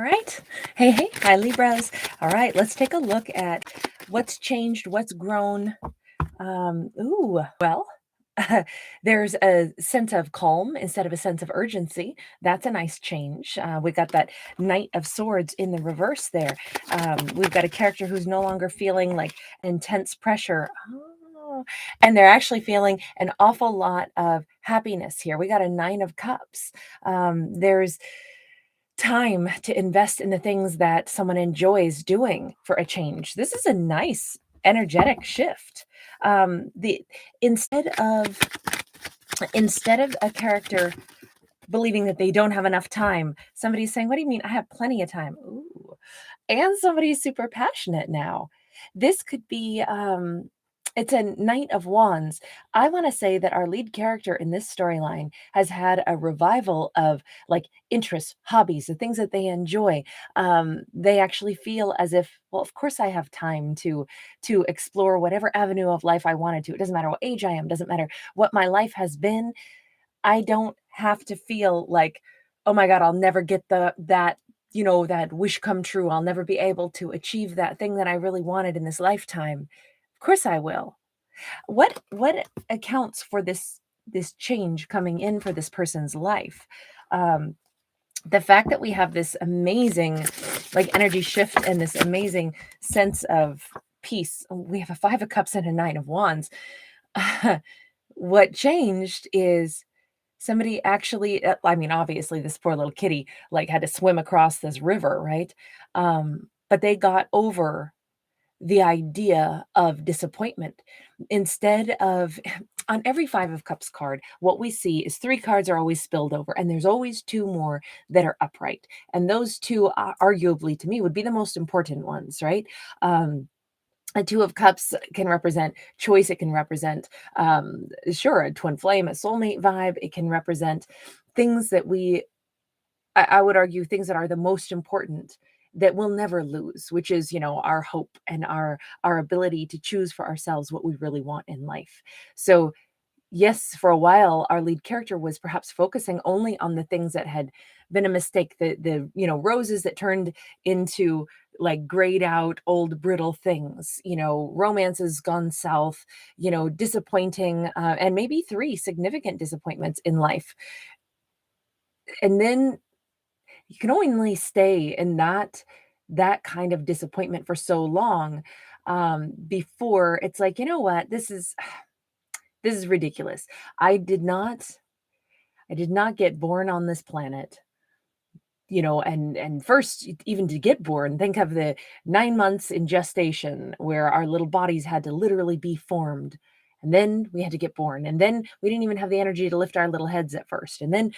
right. Hey, hey. Hi, Libras. All right. Let's take a look at what's changed, what's grown. Well, there's a sense of calm instead of a sense of urgency. That's a nice change. We got that Knight of Swords in the reverse there. We've got a character who's no longer feeling like intense pressure. Oh, and they're actually feeling an awful lot of happiness here. We got a Nine of Cups. There's time to invest in the things that someone enjoys doing for a change. This is a nice energetic shift. The instead of a character believing that they don't have enough time, somebody's saying, "What do you mean? I have plenty of time." Ooh. And somebody's super passionate now. This could be it's a Knight of Wands. I want to say that our lead character in this storyline has had a revival of like interests, hobbies, the things that they enjoy. They actually feel as if, well, of course I have time to explore whatever avenue of life I wanted to. It doesn't matter what age I am, doesn't matter what my life has been. I don't have to feel like, oh my God, I'll never get that wish come true. I'll never be able to achieve that thing that I really wanted in this lifetime. Of course I will. What accounts for this change coming in for this person's life? Um, the fact that we have this amazing like energy shift and this amazing sense of peace. We have a Five of Cups and a Nine of Wands. What changed is somebody actually, I mean, obviously, this poor little kitty, like, had to swim across this river, right? But they got over the idea of disappointment. Instead of on every Five of Cups card, what we see is 3 cards are always spilled over, and there's always 2 more that are upright, and those 2, arguably, to me, would be the most important ones, right? Um a Two of Cups can represent choice. It can represent, sure, a twin flame, a soulmate vibe. It can represent things that I would argue, things that are the most important that we'll never lose, which is, our hope and our ability to choose for ourselves what we really want in life. So yes, for a while, our lead character was perhaps focusing only on the things that had been a mistake, the roses that turned into like grayed out old brittle things, romances gone south, disappointing, and maybe 3 significant disappointments in life. And then you can only stay in that kind of disappointment for so long, before it's like, you know what, this is ridiculous. I did not I did not get born on this planet, and first even to get born, think of the 9 months in gestation where our little bodies had to literally be formed. And then we had to get born. And then we didn't even have the energy to lift our little heads at first. And then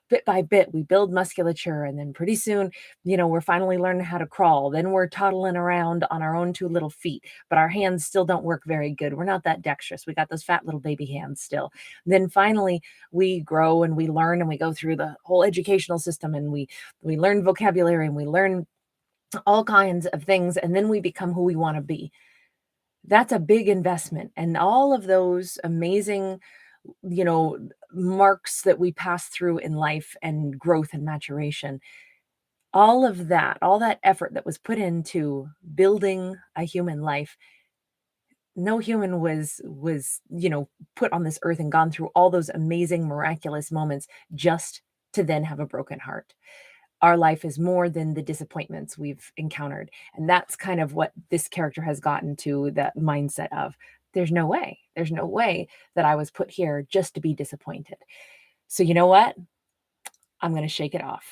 bit by bit, we build musculature. And then pretty soon, we're finally learning how to crawl. Then we're toddling around on our own 2 little feet, but our hands still don't work very good. We're not that dexterous. We got those fat little baby hands still. Then finally, we grow and we learn and we go through the whole educational system, and we learn vocabulary and we learn all kinds of things, and then we become who we want to be. That's a big investment, and all of those amazing, you know marks that we pass through in life and growth and maturation, all that effort that was put into building a human life. No human was put on this earth and gone through all those amazing miraculous moments just to then have a broken heart. Our life is more than the disappointments we've encountered. And that's kind of what this character has gotten to, that mindset of, there's no way that I was put here just to be disappointed. So you know what? I'm going to shake it off.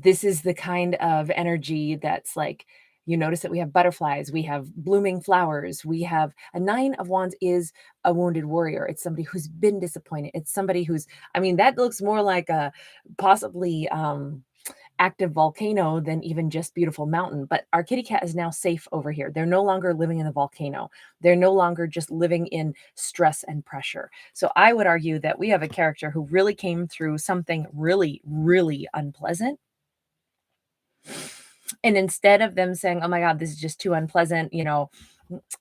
This is the kind of energy that's like, you notice that we have butterflies, we have blooming flowers, we have a Nine of Wands is a wounded warrior. It's somebody who's been disappointed. It's somebody I mean, that looks more like a possibly active volcano than even just beautiful mountain. But our kitty cat is now safe over here. They're no longer living in the volcano. They're no longer just living in stress and pressure. So I would argue that we have a character who really came through something really, really unpleasant. And instead of them saying, "Oh my God, this is just too unpleasant,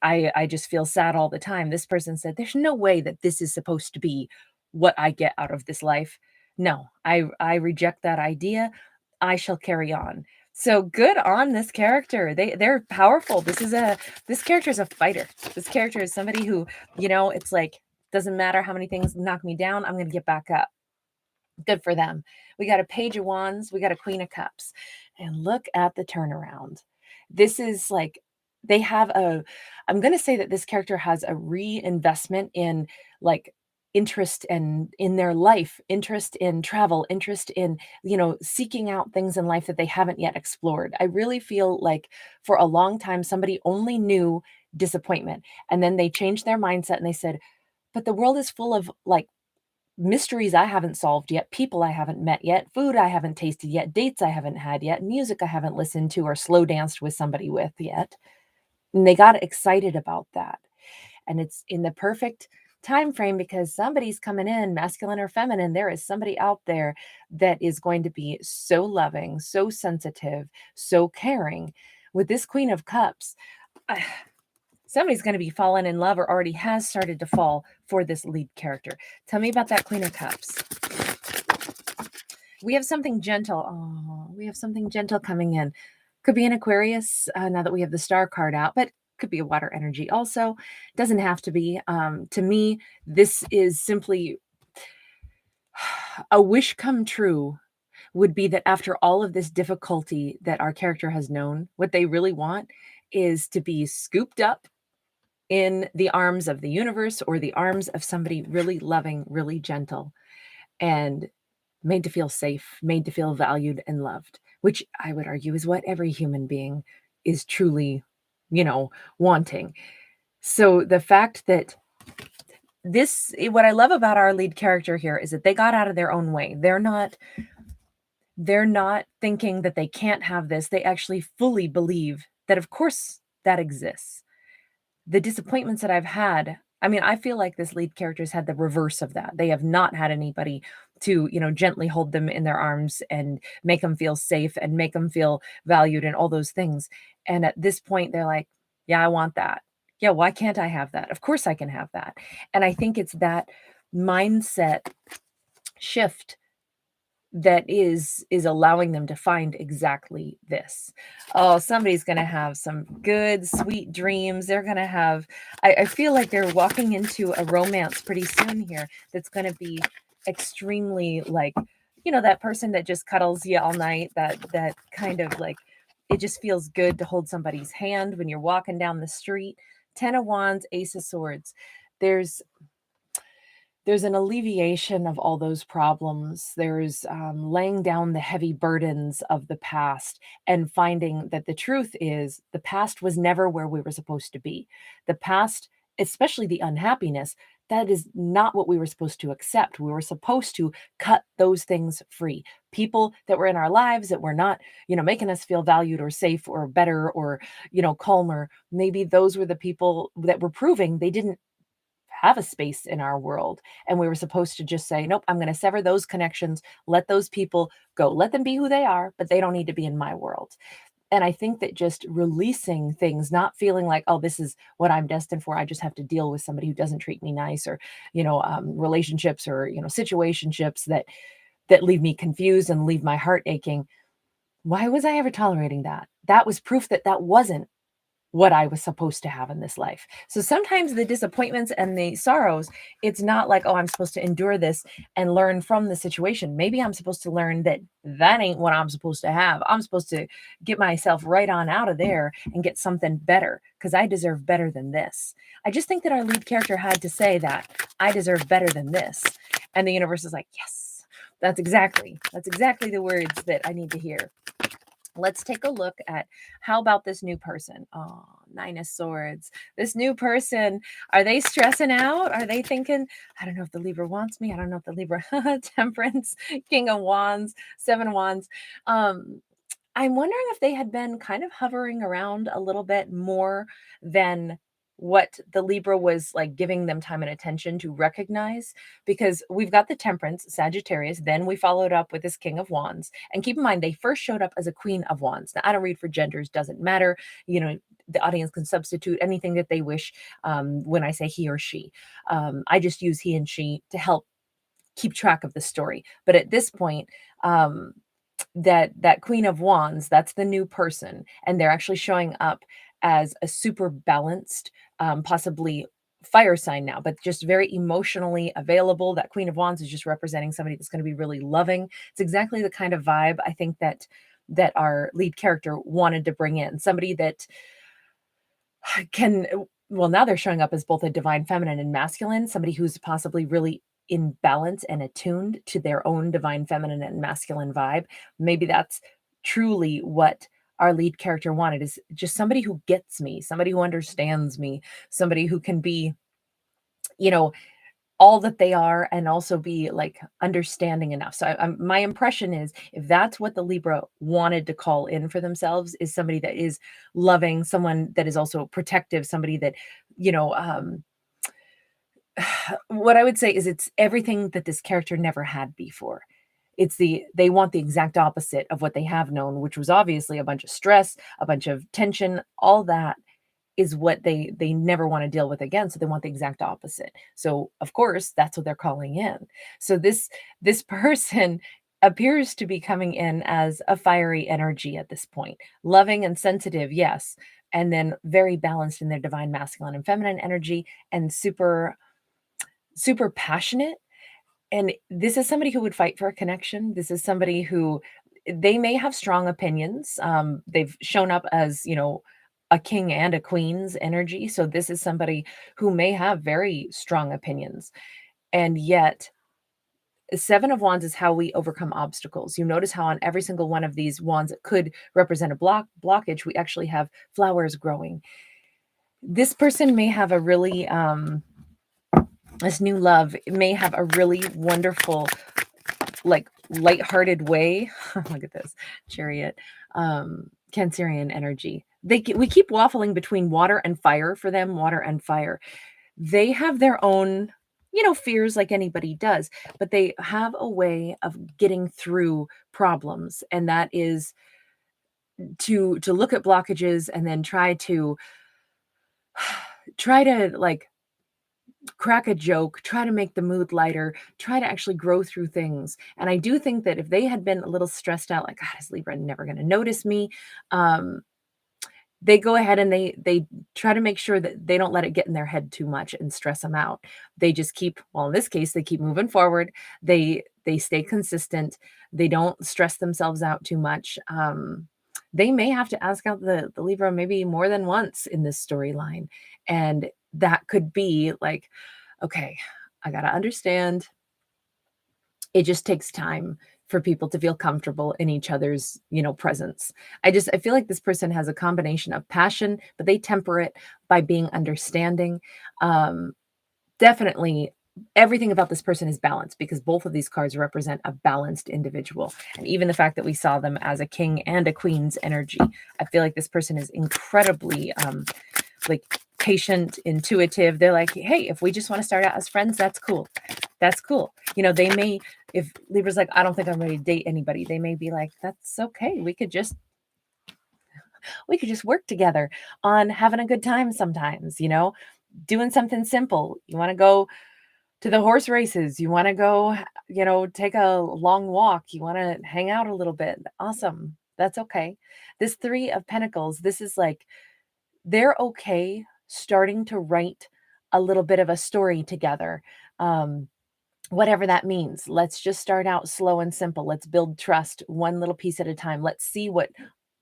I just feel sad all the time," this person said, "There's no way that this is supposed to be what I get out of this life. No, I reject that idea. I shall carry on." So good on this character. They're powerful. This character is a fighter. This character is somebody who, it's like, doesn't matter how many things knock me down, I'm going to get back up. Good for them. We got a Page of Wands, we got a Queen of Cups. And look at the turnaround. This is like I'm going to say that this character has a reinvestment in like interest and in their life, interest in travel, interest in, seeking out things in life that they haven't yet explored. I really feel like for a long time somebody only knew disappointment, and then they changed their mindset and they said, but the world is full of like mysteries I haven't solved yet, people I haven't met yet, food I haven't tasted yet, dates I haven't had yet, music I haven't listened to or slow danced with somebody with yet. And they got excited about that. And it's in the perfect time frame because somebody's coming in, masculine or feminine. There is somebody out there that is going to be so loving, so sensitive, so caring. With this Queen of Cups, somebody's going to be falling in love or already has started to fall for this lead character. Tell me about that Queen of Cups. We have something gentle. Oh, we have something gentle coming in. Could be an Aquarius now that we have the star card out, but could be a water energy also. Doesn't have to be. To me, this is simply a wish come true would be that after all of this difficulty that our character has known, what they really want is to be scooped up in the arms of the universe or the arms of somebody really loving, really gentle, and made to feel safe, made to feel valued and loved, which I would argue is what every human being is truly, wanting. So the fact that what I love about our lead character here is that they got out of their own way. They're not thinking that they can't have this. They actually fully believe that, of course, that exists. The disappointments that I've had, I mean, I feel like this lead character's had the reverse of that. They have not had anybody to, gently hold them in their arms and make them feel safe and make them feel valued and all those things. And at this point, they're like, yeah, I want that. Yeah, why can't I have that? Of course I can have that. And I think it's that mindset shift that is allowing them to find exactly this. Oh, somebody's going to have some good, sweet dreams. They're going to have, I feel like they're walking into a romance pretty soon here that's going to be extremely like, that person that just cuddles you all night, that kind of like, it just feels good to hold somebody's hand when you're walking down the street. 10 of Wands, Ace of Swords. There's an alleviation of all those problems. There's laying down the heavy burdens of the past and finding that the truth is the past was never where we were supposed to be. The past, especially the unhappiness, that is not what we were supposed to accept. We were supposed to cut those things free. People that were in our lives that were not, making us feel valued or safe or better or, calmer. Maybe those were the people that were proving they didn't have a space in our world. And we were supposed to just say, nope, I'm going to sever those connections, let those people go, let them be who they are, but they don't need to be in my world. And I think that just releasing things, not feeling like, oh, this is what I'm destined for. I just have to deal with somebody who doesn't treat me nice, or, relationships or, situationships that leave me confused and leave my heart aching. Why was I ever tolerating that? That was proof that that wasn't what I was supposed to have in this life. So sometimes the disappointments and the sorrows, it's not like, oh, I'm supposed to endure this and learn from the situation. Maybe I'm supposed to learn that that ain't what I'm supposed to have. I'm supposed to get myself right on out of there and get something better because I deserve better than this. I just think that our lead character had to say that I deserve better than this. And the universe is like, yes, that's exactly the words that I need to hear. Let's take a look at how about this new person? Oh, 9 of Swords. This new person, are they stressing out? Are they thinking, I don't know if the Libra wants me. I don't know if the Libra, Temperance, King of Wands, 7 of Wands. I'm wondering if they had been kind of hovering around a little bit more than what the Libra was like giving them time and attention to recognize, because we've got the Temperance, Sagittarius, then we followed up with this King of Wands. And keep in mind, they first showed up as a Queen of Wands. Now, I don't read for genders, doesn't matter. The audience can substitute anything that they wish when I say he or she. I just use he and she to help keep track of the story. But at this point, that Queen of Wands, that's the new person, and they're actually showing up as a super balanced, possibly fire sign now, but just very emotionally available. That Queen of Wands is just representing somebody that's going to be really loving. It's exactly the kind of vibe I think that our lead character wanted to bring in. Somebody that can, well, now they're showing up as both a divine feminine and masculine, somebody who's possibly really in balance and attuned to their own divine feminine and masculine vibe. Maybe that's truly what our lead character wanted, is just somebody who gets me, somebody who understands me, somebody who can be, you know, all that they are and also be like understanding enough. So my impression is, if that's what the Libra wanted to call in for themselves, is somebody that is loving, someone that is also protective, somebody that, you know, what I would say is it's everything that this character never had before. They want the exact opposite of what they have known, which was obviously a bunch of stress, a bunch of tension, all that is what they never want to deal with again. So they want the exact opposite. So of course, that's what they're calling in. So this person appears to be coming in as a fiery energy at this point, loving and sensitive, yes, and then very balanced in their divine masculine and feminine energy, and super passionate. And this is somebody who would fight for a connection. This is somebody who, they may have strong opinions. They've shown up as, you know, a king and a queen's energy. So this is somebody who may have very strong opinions. And yet, Seven of Wands is how we overcome obstacles. You notice how on every single one of these wands that could represent a blockage, we actually have flowers growing. This person may have a really this new love may have a really wonderful, like, lighthearted way. Look at this Chariot, Cancerian energy. We keep waffling between water and fire for them. Water and fire. They have their own, you know, fears like anybody does, but they have a way of getting through problems, and that is to look at blockages and then try to like crack a joke, try to make the mood lighter, try to actually grow through things. And I do think that if they had been a little stressed out, like, God, is Libra never going to notice me? They go ahead and they try to make sure that they don't let it get in their head too much and stress them out. They just keep, well, in this case, they keep moving forward. They stay consistent. They don't stress themselves out too much. They may have to ask out the Libra maybe more than once in this storyline. And that could be like, okay, I got to understand. It just takes time for people to feel comfortable in each other's, you know, presence. I feel like this person has a combination of passion, but they temper it by being understanding. Definitely everything about this person is balanced, because both of these cards represent a balanced individual. And even the fact that we saw them as a king and a queen's energy, I feel like this person is incredibly like patient, intuitive. They're like, hey, if we just want to start out as friends, that's cool. That's cool. You know, they may, if Libra's like, I don't think I'm ready to date anybody, they may be like, that's okay. We could just work together on having a good time sometimes, you know, doing something simple. You want to go to the horse races, you want to go, you know, take a long walk, you want to hang out a little bit. Awesome. That's okay. This Three of Pentacles, this is like, they're okay starting to write a little bit of a story together. Whatever that means. Let's just start out slow and simple. Let's build trust one little piece at a time. Let's see what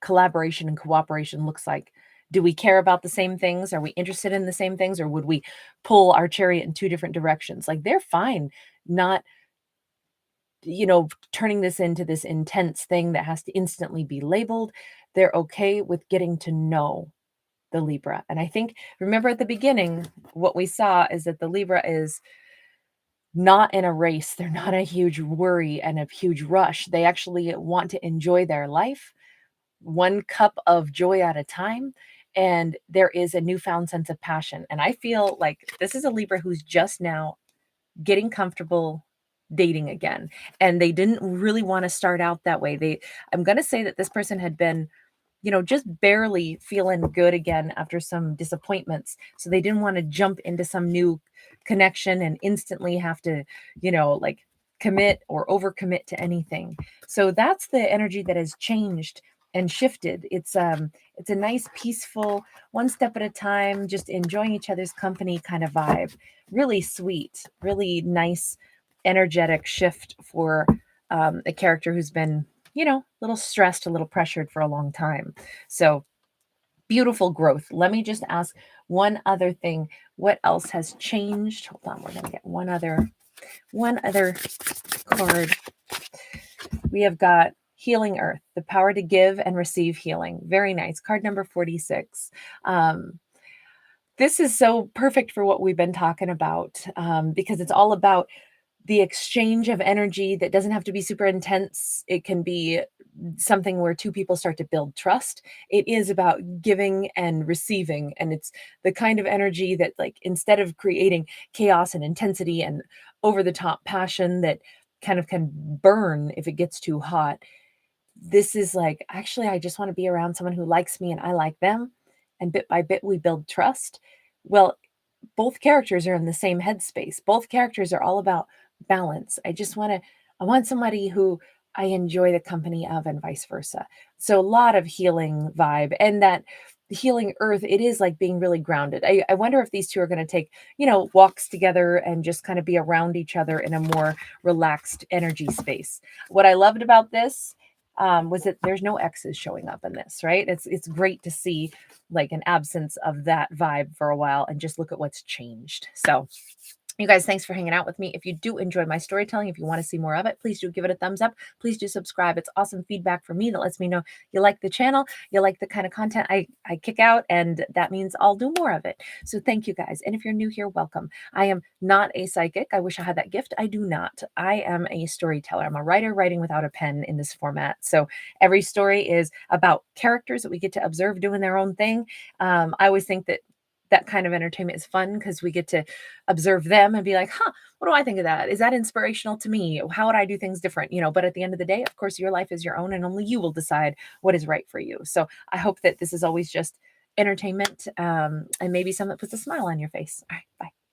collaboration and cooperation looks like. Do we care about the same things? Are we interested in the same things? Or would we pull our chariot in two different directions? Like, they're fine not, you know, turning this into this intense thing that has to instantly be labeled. They're okay with getting to know the Libra. And I think, remember at the beginning, what we saw is that the Libra is not in a race. They're not a huge worry and a huge rush. They actually want to enjoy their life, one cup of joy at a time. And there is a newfound sense of passion. And I feel like this is a Libra who's just now getting comfortable dating again. And they didn't really want to start out that way. I'm going to say that this person had been, you know, just barely feeling good again after some disappointments. So they didn't want to jump into some new connection and instantly have to, you know, like commit or overcommit to anything. So that's the energy that has changed and shifted. It's a nice, peaceful, one step at a time, just enjoying each other's company kind of vibe. Really sweet, really nice, energetic shift for a character who's been, a little stressed, a little pressured for a long time. So beautiful growth. Let me just ask one other thing. What else has changed? Hold on, we're gonna get one other card. We have got Healing Earth, the power to give and receive healing. Very nice. Card number 46. This is so perfect for what we've been talking about, because it's all about the exchange of energy that doesn't have to be super intense. It can be something where two people start to build trust. It is about giving and receiving. And it's the kind of energy that, like, instead of creating chaos and intensity and over the top passion that kind of can burn if it gets too hot, this is like, actually, I just want to be around someone who likes me and I like them. And bit by bit, we build trust. Well, both characters are in the same headspace. Both characters are all about balance. I want somebody who I enjoy the company of, and vice versa. So a lot of healing vibe, and that healing earth, it is like being really grounded. I wonder if these two are going to take, walks together and just kind of be around each other in a more relaxed energy space. What I loved about this was that there's no X's showing up in this, right? It's great to see like an absence of that vibe for a while and just look at what's changed. So you guys, thanks for hanging out with me. If you do enjoy my storytelling, if you want to see more of it, please do give it a thumbs up. Please do subscribe. It's awesome feedback for me that lets me know you like the channel, you like the kind of content I kick out, and that means I'll do more of it. So thank you guys. And if you're new here, welcome. I am not a psychic. I wish I had that gift. I do not. I am a storyteller. I'm a writer writing without a pen in this format. So every story is about characters that we get to observe doing their own thing. I always think that kind of entertainment is fun because we get to observe them and be like, what do I think of that? Is that inspirational to me? How would I do things different? But at the end of the day, of course, your life is your own and only you will decide what is right for you. So I hope that this is always just entertainment, and maybe some that puts a smile on your face. All right, bye.